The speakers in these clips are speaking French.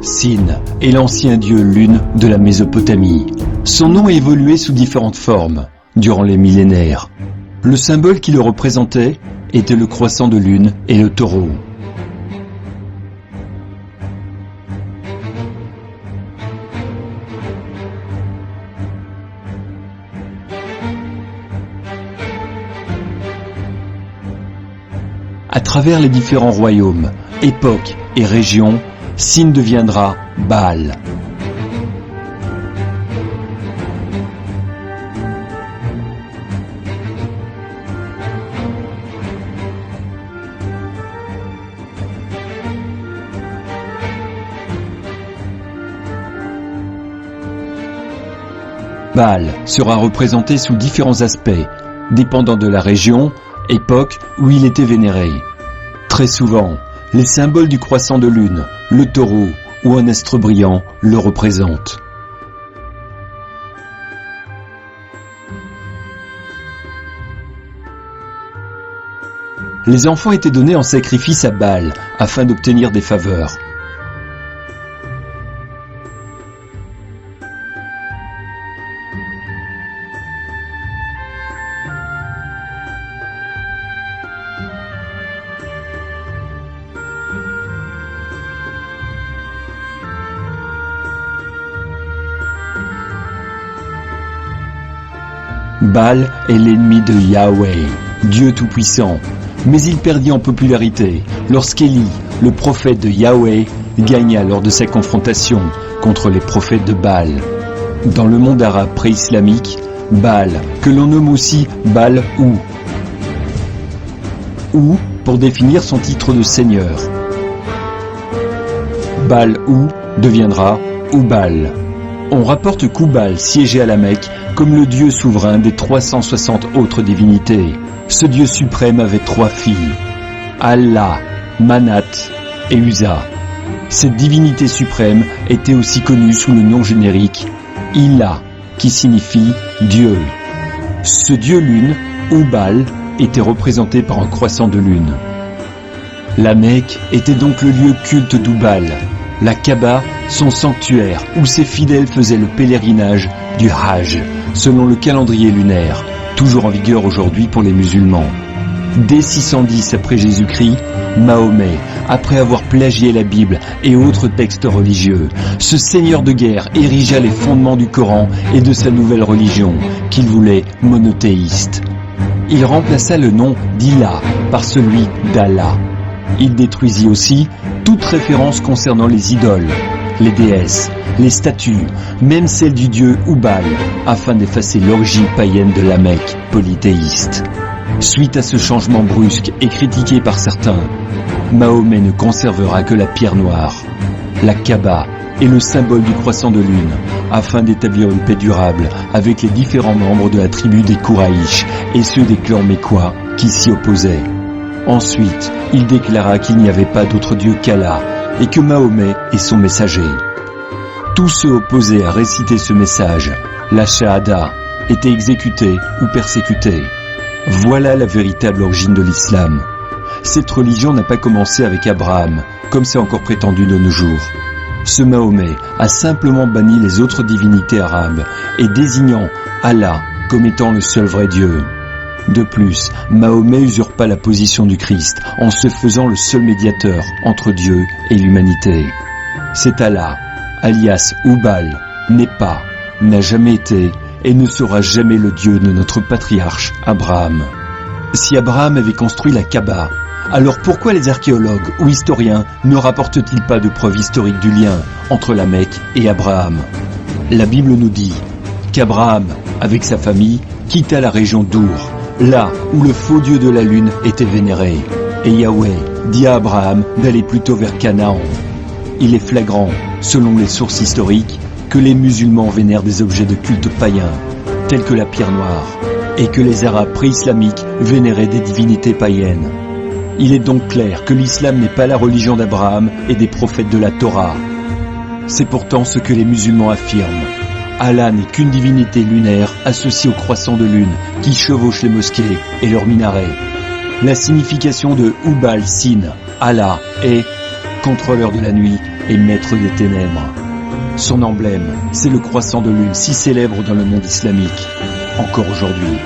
Sin est l'ancien dieu lune de la Mésopotamie. Son nom a évolué sous différentes formes durant les millénaires. Le symbole qui le représentait était le croissant de lune et le taureau. À travers les différents royaumes, époques et régions, Sin deviendra Baal. Baal sera représenté sous différents aspects, dépendant de la région, époque où il était vénéré. Très souvent, les symboles du croissant de lune, le taureau ou un astre brillant le représentent. Les enfants étaient donnés en sacrifice à Baal afin d'obtenir des faveurs. Baal est l'ennemi de Yahweh, Dieu Tout-Puissant, mais il perdit en popularité lorsqu'Élie, le prophète de Yahweh, gagna lors de sa confrontation contre les prophètes de Baal. Dans le monde arabe pré-islamique, Baal, que l'on nomme aussi Baal-Hou, ou pour définir son titre de seigneur. Baal-Hou deviendra Oubal. On rapporte qu'Oubal siégeait à la Mecque comme le dieu souverain des 360 autres divinités. Ce dieu suprême avait 3 filles, Allah, Manat et Uza. Cette divinité suprême était aussi connue sous le nom générique Ilah, qui signifie Dieu. Ce dieu lune, Oubal, était représenté par un croissant de lune. La Mecque était donc le lieu culte d'Oubal, la Kaaba, son sanctuaire où ses fidèles faisaient le pèlerinage du Hajj, selon le calendrier lunaire, toujours en vigueur aujourd'hui pour les musulmans. Dès 610 après Jésus-Christ, Mahomet, après avoir plagié la Bible et autres textes religieux, ce seigneur de guerre érigea les fondements du Coran et de sa nouvelle religion, qu'il voulait monothéiste. Il remplaça le nom d'Ilah par celui d'Allah. Il détruisit aussi toute référence concernant les idoles, les déesses, les statues, même celles du dieu Oubal, afin d'effacer l'origine païenne de la Mecque polythéiste. Suite à ce changement brusque et critiqué par certains, Mahomet ne conservera que la pierre noire, la Kaaba et le symbole du croissant de lune, afin d'établir une paix durable avec les différents membres de la tribu des Kouraïch et ceux des clans mécois qui s'y opposaient. Ensuite, il déclara qu'il n'y avait pas d'autre dieu qu'Allah et que Mahomet est son messager. Tous ceux opposés à réciter ce message, la Shahada, étaient exécutés ou persécutés. Voilà la véritable origine de l'islam. Cette religion n'a pas commencé avec Abraham, comme c'est encore prétendu de nos jours. Ce Mahomet a simplement banni les autres divinités arabes et désignant Allah comme étant le seul vrai Dieu. De plus, Mahomet usurpa la position du Christ en se faisant le seul médiateur entre Dieu et l'humanité. C'est Allah, alias Oubal, n'est pas, n'a jamais été et ne sera jamais le Dieu de notre patriarche Abraham. Si Abraham avait construit la Kaaba, alors pourquoi les archéologues ou historiens ne rapportent-ils pas de preuves historiques du lien entre la Mecque et Abraham? La Bible nous dit qu'Abraham, avec sa famille, quitta la région d'Our, là où le faux dieu de la lune était vénéré. Et Yahweh dit à Abraham d'aller plutôt vers Canaan. Il est flagrant, selon les sources historiques, que les musulmans vénèrent des objets de culte païens, tels que la pierre noire, et que les Arabes pré-islamiques vénéraient des divinités païennes. Il est donc clair que l'islam n'est pas la religion d'Abraham et des prophètes de la Torah. C'est pourtant ce que les musulmans affirment. Allah n'est qu'une divinité lunaire associée au croissant de lune qui chevauche les mosquées et leurs minarets. La signification de Oubal Sin, Allah, est contrôleur de la nuit et maître des ténèbres. Son emblème, c'est le croissant de lune si célèbre dans le monde islamique, encore aujourd'hui.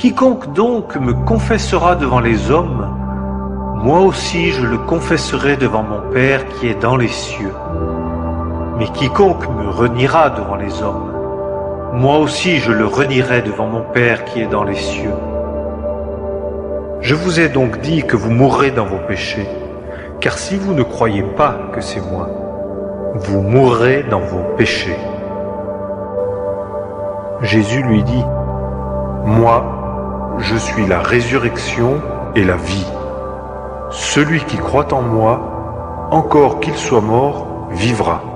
Quiconque donc me confessera devant les hommes, moi aussi je le confesserai devant mon Père qui est dans les cieux. Mais quiconque me reniera devant les hommes, moi aussi je le renierai devant mon Père qui est dans les cieux. Je vous ai donc dit que vous mourrez dans vos péchés, car si vous ne croyez pas que c'est moi, vous mourrez dans vos péchés. Jésus lui dit, moi, je suis la résurrection et la vie. Celui qui croit en moi, encore qu'il soit mort, vivra.